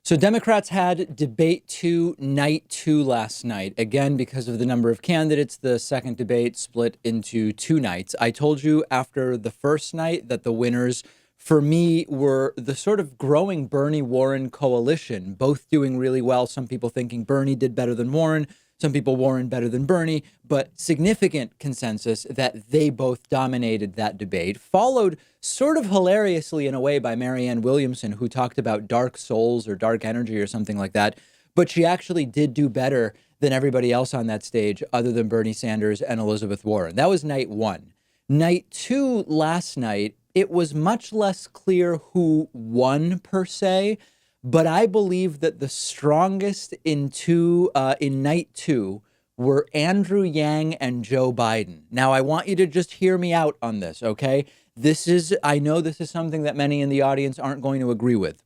So Democrats had debate two, night two last night. Again, because of the number of candidates, the second debate split into two nights. I told you after the first night that the winners for me were the sort of growing Bernie Warren coalition, both doing really well. Some people thinking Bernie did better than Warren, some people Warren better than Bernie, but significant consensus that they both dominated that debate, followed sort of hilariously in a way by Marianne Williamson, who talked about dark souls or dark energy or something like that. But she actually did do better than everybody else on that stage, other than Bernie Sanders and Elizabeth Warren. That was night one. Night two last night, it was much less clear who won per se, but I believe that the strongest in night two were Andrew Yang and Joe Biden. Now, I want you to just hear me out on this, okay? I know this is something that many in the audience aren't going to agree with.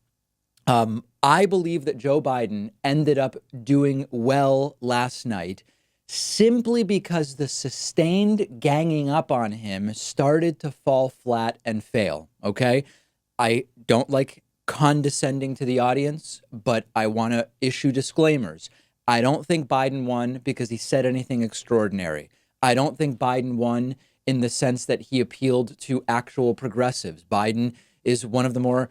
I believe that Joe Biden ended up doing well last night simply because the sustained ganging up on him started to fall flat and fail, okay? I don't like condescending to the audience, but I want to issue disclaimers. I don't think Biden won because he said anything extraordinary. I don't think Biden won in the sense that he appealed to actual progressives. Biden is one of the more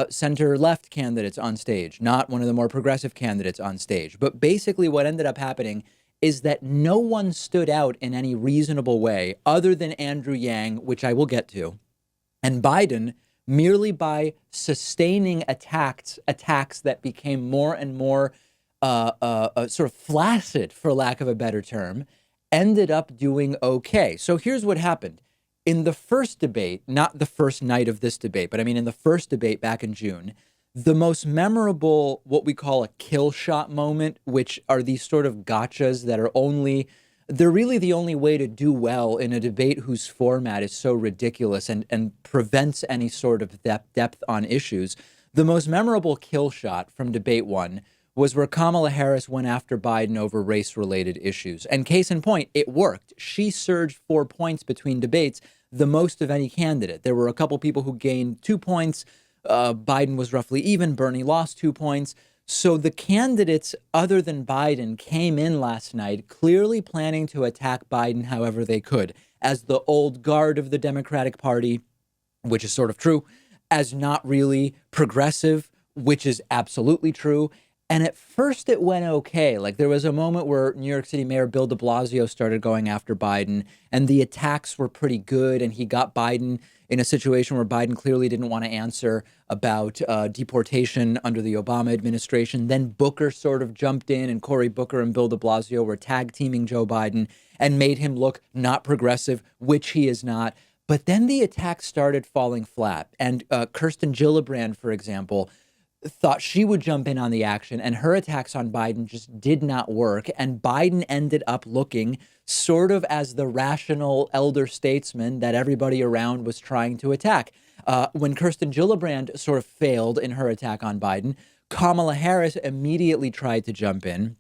center-left candidates on stage, not one of the more progressive candidates on stage. But basically what ended up happening is that no one stood out in any reasonable way other than Andrew Yang, which I will get to, and Biden, merely by sustaining attacks that became more and more sort of flaccid, for lack of a better term, ended up doing okay. So here's what happened. In the first debate, not the first night of this debate, but I mean in the first debate back in June, the most memorable, what we call a kill shot moment, which are these sort of gotchas that they're really the only way to do well in a debate whose format is so ridiculous and prevents any sort of depth on issues. The most memorable kill shot from debate one was where Kamala Harris went after Biden over race-related issues. And case in point, it worked. She surged 4 points between debates, the most of any candidate. There were a couple people who gained 2 points. Biden was roughly even. Bernie lost 2 points. So the candidates other than Biden came in last night clearly planning to attack Biden however they could, as the old guard of the Democratic Party, which is sort of true, as not really progressive, which is absolutely true. And at first it went okay. Like there was a moment where New York City Mayor Bill de Blasio started going after Biden and the attacks were pretty good. And he got Biden in a situation where Biden clearly didn't want to answer about deportation under the Obama administration. Then Booker sort of jumped in and Cory Booker and Bill de Blasio were tag teaming Joe Biden and made him look not progressive, which he is not. But then the attacks started falling flat. And Kirsten Gillibrand, for example, thought she would jump in on the action, and her attacks on Biden just did not work. And Biden ended up looking sort of as the rational elder statesman that everybody around was trying to attack. When Kirsten Gillibrand sort of failed in her attack on Biden, Kamala Harris immediately tried to jump in.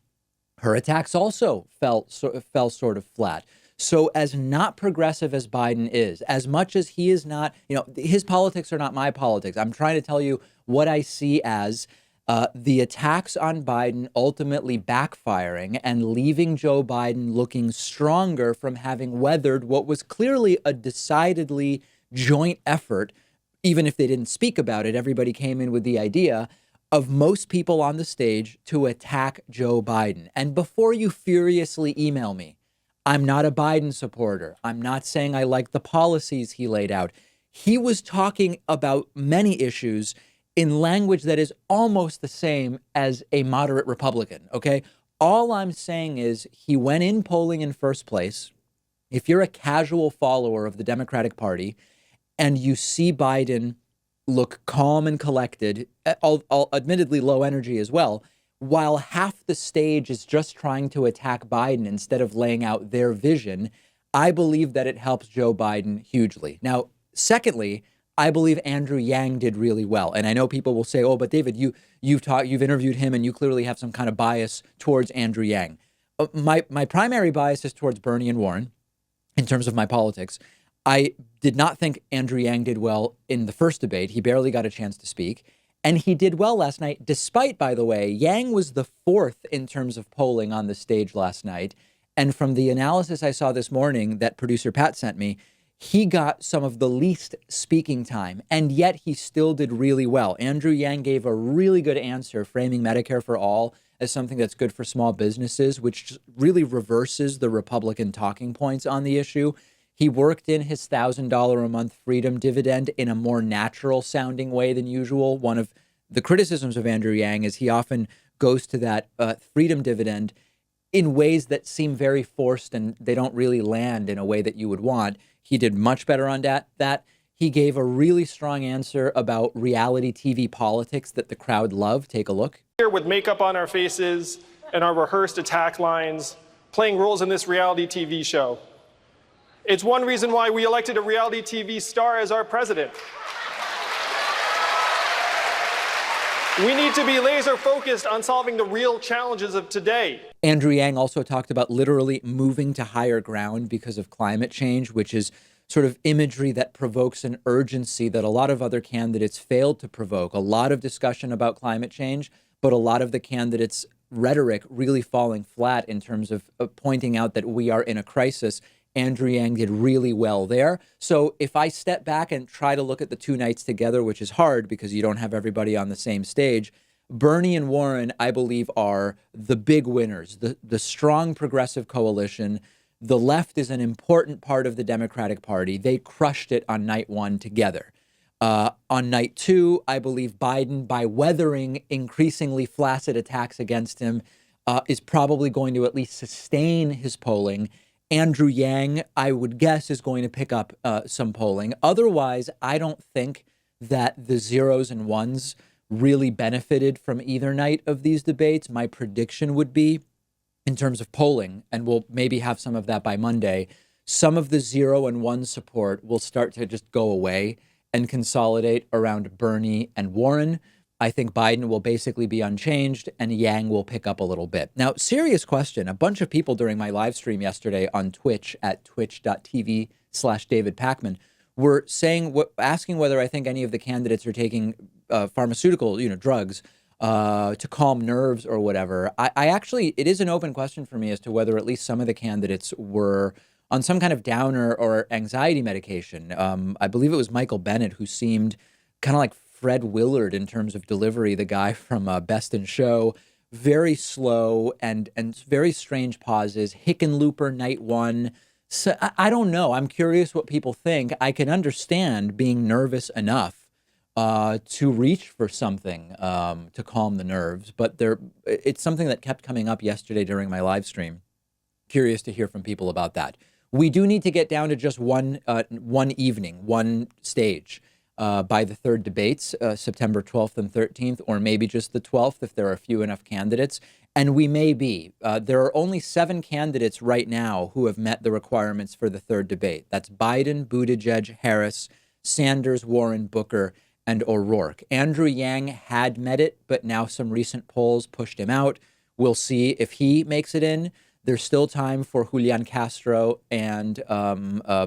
Her attacks also fell sort of flat. So as not progressive as Biden is, as much as he is not, his politics are not my politics. I'm trying to tell you what I see as the attacks on Biden ultimately backfiring and leaving Joe Biden looking stronger from having weathered what was clearly a decidedly joint effort. Even if they didn't speak about it, everybody came in with the idea of most people on the stage to attack Joe Biden. And before you furiously email me, I'm not a Biden supporter. I'm not saying I like the policies he laid out. He was talking about many issues in language that is almost the same as a moderate Republican, okay? All I'm saying is he went in polling in first place. If you're a casual follower of the Democratic Party and you see Biden look calm and collected, admittedly low energy as well, while half the stage is just trying to attack Biden instead of laying out their vision, I believe that it helps Joe Biden hugely. Now, secondly, I believe Andrew Yang did really well. And I know people will say, oh, but David, you've interviewed him and you clearly have some kind of bias towards Andrew Yang. My primary bias is towards Bernie and Warren in terms of my politics. I did not think Andrew Yang did well in the first debate. He barely got a chance to speak. And he did well last night, despite, by the way, Yang was the fourth in terms of polling on the stage last night. And from the analysis I saw this morning that producer Pat sent me, he got some of the least speaking time, and yet he still did really well. Andrew Yang gave a really good answer, framing Medicare for all as something that's good for small businesses, which really reverses the Republican talking points on the issue. He worked in his $1,000 a month freedom dividend in a more natural sounding way than usual. One of the criticisms of Andrew Yang is he often goes to that freedom dividend in ways that seem very forced and they don't really land in a way that you would want. He did much better on that. He gave a really strong answer about reality TV politics that the crowd loved. Take a look. Here with makeup on our faces and our rehearsed attack lines, playing roles in this reality TV show. It's one reason why we elected a reality TV star as our president. We need to be laser focused on solving the real challenges of today. Andrew Yang also talked about literally moving to higher ground because of climate change, which is sort of imagery that provokes an urgency that a lot of other candidates failed to provoke. A lot of discussion about climate change, but a lot of the candidates' rhetoric really falling flat in terms of pointing out that we are in a crisis. Andrew Yang did really well there. So if I step back and try to look at the two nights together, which is hard because you don't have everybody on the same stage, Bernie and Warren, I believe, are the big winners, the strong progressive coalition. The left is an important part of the Democratic Party. They crushed it on night one together. On night two, I believe Biden, by weathering increasingly flaccid attacks against him, is probably going to at least sustain his polling. Andrew Yang, I would guess, is going to pick up some polling. Otherwise, I don't think that the zeros and ones really benefited from either night of these debates. My prediction would be, in terms of polling, and we'll maybe have some of that by Monday, some of the 0 and 1 support will start to just go away and consolidate around Bernie and Warren. I think Biden will basically be unchanged and Yang will pick up a little bit. Now, serious question. A bunch of people during my live stream yesterday on Twitch at twitch.tv/David Pakman were asking whether I think any of the candidates are taking pharmaceutical, drugs to calm nerves or whatever. I actually, it is an open question for me as to whether at least some of the candidates were on some kind of downer or anxiety medication. I believe it was Michael Bennett who seemed kind of like Fred Willard in terms of delivery, the guy from Best in Show, very slow and very strange pauses. Hickenlooper night one. So I don't know. I'm curious what people think. I can understand being nervous enough to reach for something to calm the nerves, but it's something that kept coming up yesterday during my live stream. Curious to hear from people about that. We do need to get down to just one evening, one stage. By the third debates, September 12th and 13th, or maybe just the 12th if there are few enough candidates. And we may be. There are only 7 candidates right now who have met the requirements for the third debate. That's Biden, Buttigieg, Harris, Sanders, Warren, Booker, and O'Rourke. Andrew Yang had met it, but now some recent polls pushed him out. We'll see if he makes it in. There's still time for Julian Castro and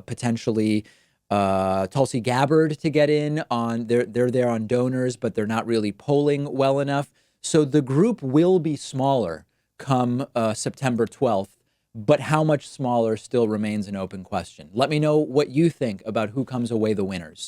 potentially Tulsi Gabbard to get in on. They're there on donors, but they're not really polling well enough. So the group will be smaller come September 12th, but how much smaller still remains an open question. Let me know what you think about who comes away the winners.